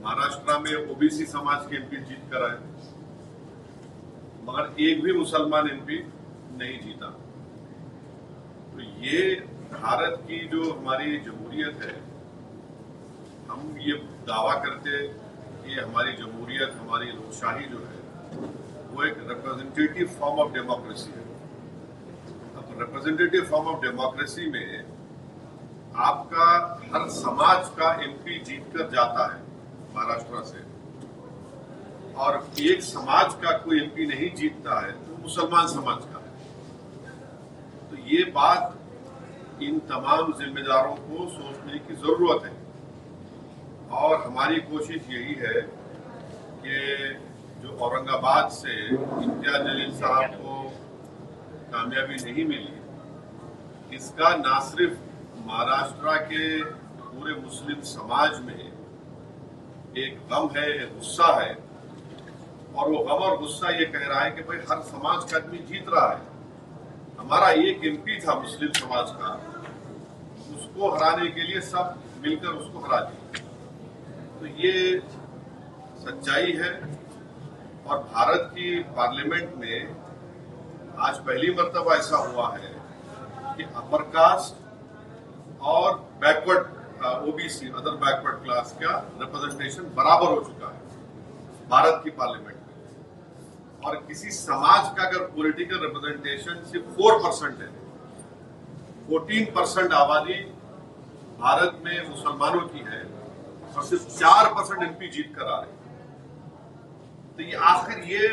महाराष्ट्र में ओबीसी समाज के एमपी जीत कर आए, मगर एक भी मुसलमान एमपी नहीं जीता। तो ये भारत की जो हमारी जमहूरियत है, हम ये दावा करते कि हमारी जमहूरियत, हमारी लोकशाही जो है वो एक रिप्रेजेंटेटिव फॉर्म ऑफ डेमोक्रेसी है। अब रिप्रेजेंटेटिव फॉर्म ऑफ डेमोक्रेसी में आपका हर समाज का एमपी जीतकर जाता है महाराष्ट्र से, और एक समाज का कोई एमपी नहीं जीतता है तो मुसलमान समाज का है। तो ये बात इन तमाम जिम्मेदारों को सोचने की जरूरत है, और हमारी कोशिश यही है कि जो औरंगाबाद से इम्तियाज जलील साहब को कामयाबी नहीं मिली, इसका ना सिर्फ महाराष्ट्र के पूरे मुस्लिम समाज में एक गम है, एक गुस्सा है, और वो गम और गुस्सा ये कह रहा है कि भाई हर समाज का आदमी जीत रहा है, हमारा एक एमपी था मुस्लिम समाज का, उसको हराने के लिए सब मिलकर उसको हरा दिया। तो ये सच्चाई है, और भारत की पार्लियामेंट में आज पहली मर्तबा ऐसा हुआ है कि अपर कास्ट और backward OBC, other backward class का रिप्रेजेंटेशन बराबर हो चुका है भारत की पार्लियामेंट में। और किसी समाज का अगर पॉलिटिकल रिप्रेजेंटेशन सिर्फ 4% है, 14% आबादी भारत में मुसलमानों की है, और सिर्फ 4% एमपी जीत कर आ रहे हैं। तो ये आखिर ये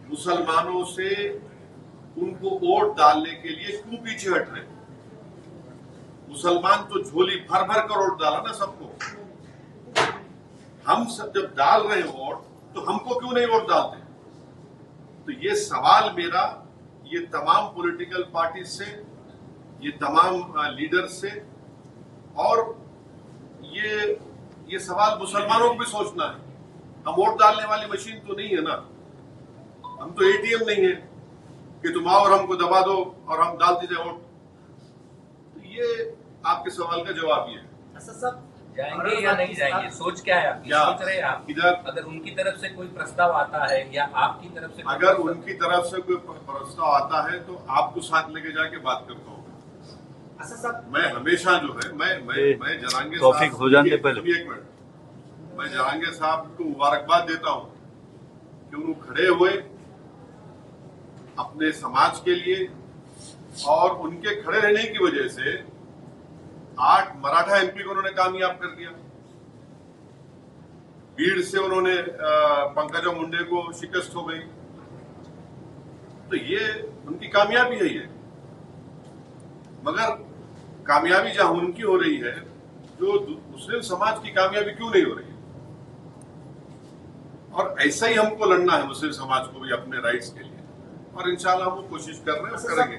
मुसलमानों से उनको वोट डालने के लिए क्यों पीछे हट रहे हैं? मुसलमान तो झोली भर भर कर वोट डाला ना सबको। हम सब जब डाल रहे हैं वोट, तो हमको क्यों नहीं वोट डालते? तो ये सवाल मेरा ये तमाम पॉलिटिकल पार्टी से, ये तमाम लीडर से, और ये सवाल मुसलमानों को भी सोचना है। हम वोट डालने वाली मशीन तो नहीं है ना, हम तो एटीएम नहीं है कि तुम आओ और हमको दबा दो और हम डालते जाए वोट। तो ये आपके सवाल का जवाब ये है। सब जाएंगे या नहीं जाएंगे, सोच क्या है आपकी? सोच रहे हैं आप इधर अगर उनकी तरफ से कोई प्रस्ताव आता है या आपकी तरफ से अगर उनकी तरफ से कोई प्रस्ताव आता है तो आपको साथ लेके जाके बात करता हूँ। मैं हमेशा जो है मैं जरांगे टॉपिक हो जाने पहले एक मिनट, मैं जरांगे साहब को मुबारकबाद देता हूँ कि उन्होंने खड़े हुए अपने समाज के लिए, और उनके खड़े रहने की वजह से 8 मराठा एमपी को उन्होंने कामयाब कर दिया। भीड़ से उन्होंने पंकजा मुंडे को शिकस्त हो गई। तो ये उनकी कामयाबी है। ये मगर कामयाबी जहां उनकी हो रही है, जो मुस्लिम समाज की कामयाबी क्यों नहीं हो रही है? और ऐसा ही हमको लड़ना है मुस्लिम समाज को भी अपने राइट्स के लिए, और इंशाल्लाह हम कोशिश कर रहे हैं, करेंगे।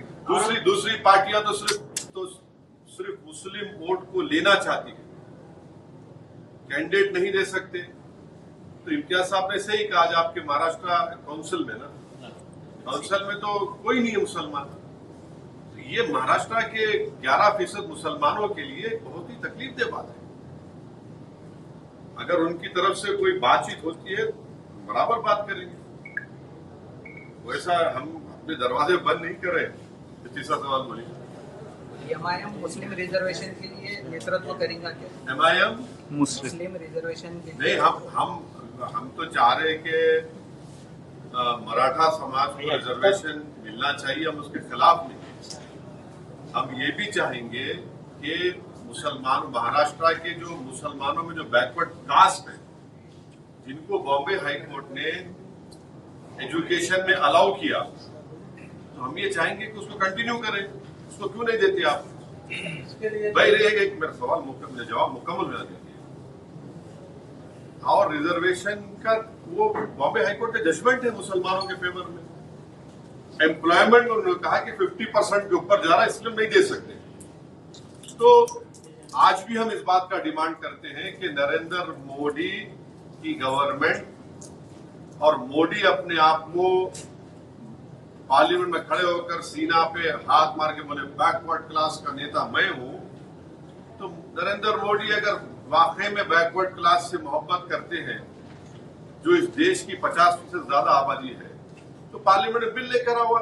दूसरी पार्टियां तो सिर्फ मुस्लिम वोट को लेना चाहती है, कैंडिडेट नहीं दे सकते। तो इम्तियाज साहब ने सही कहा, आज आपके महाराष्ट्र काउंसिल में ना, काउंसिल में तो कोई नहीं है मुसलमान। तो ये महाराष्ट्र के 11% मुसलमानों के लिए बहुत ही तकलीफदेह बात है। अगर उनकी तरफ से कोई बातचीत होती है, बराबर बात करेंगे। वैसा हम अपने दरवाजे बंद नहीं कर रहे। तीसरा सवाल बोलिए। एमआईएम मुस्लिम रिजर्वेशन के लिए नेतृत्व करेगा क्या? एमआईएम मुस्लिम रिजर्वेशन के नहीं, हम तो चाह रहे कि मराठा समाज को रिजर्वेशन मिलना चाहिए, हम उसके खिलाफ नहीं। हम ये भी चाहेंगे कि मुसलमान महाराष्ट्र के जो मुसलमानों में जो बैकवर्ड कास्ट है, जिनको बॉम्बे हाईकोर्ट ने एजुकेशन में अलाउ किया, तो हम ये चाहेंगे कि उसको कंटिन्यू करें। उसको क्यों नहीं देते आप? भाई एक मेरा सवाल मुझे जवाब मुकम्मल मिला दीजिए। और रिजर्वेशन का वो बॉम्बे हाईकोर्ट का जजमेंट है मुसलमानों के फेवर में। एम्प्लॉयमेंट उन्होंने कहा कि 50% के ऊपर जा रहा है, इसलिए नहीं दे सकते। तो आज भी हम इस बात का डिमांड करते हैं कि नरेंद्र मोदी की गवर्नमेंट और मोदी अपने आप को पार्लियामेंट में खड़े होकर सीना पे हाथ मार के बोले बैकवर्ड क्लास का नेता मैं हूं, तो नरेंद्र मोदी अगर वाकई में बैकवर्ड क्लास से मोहब्बत करते हैं, जो इस देश की 50% से ज्यादा आबादी है, तो पार्लियामेंट में बिल लेकर आओ।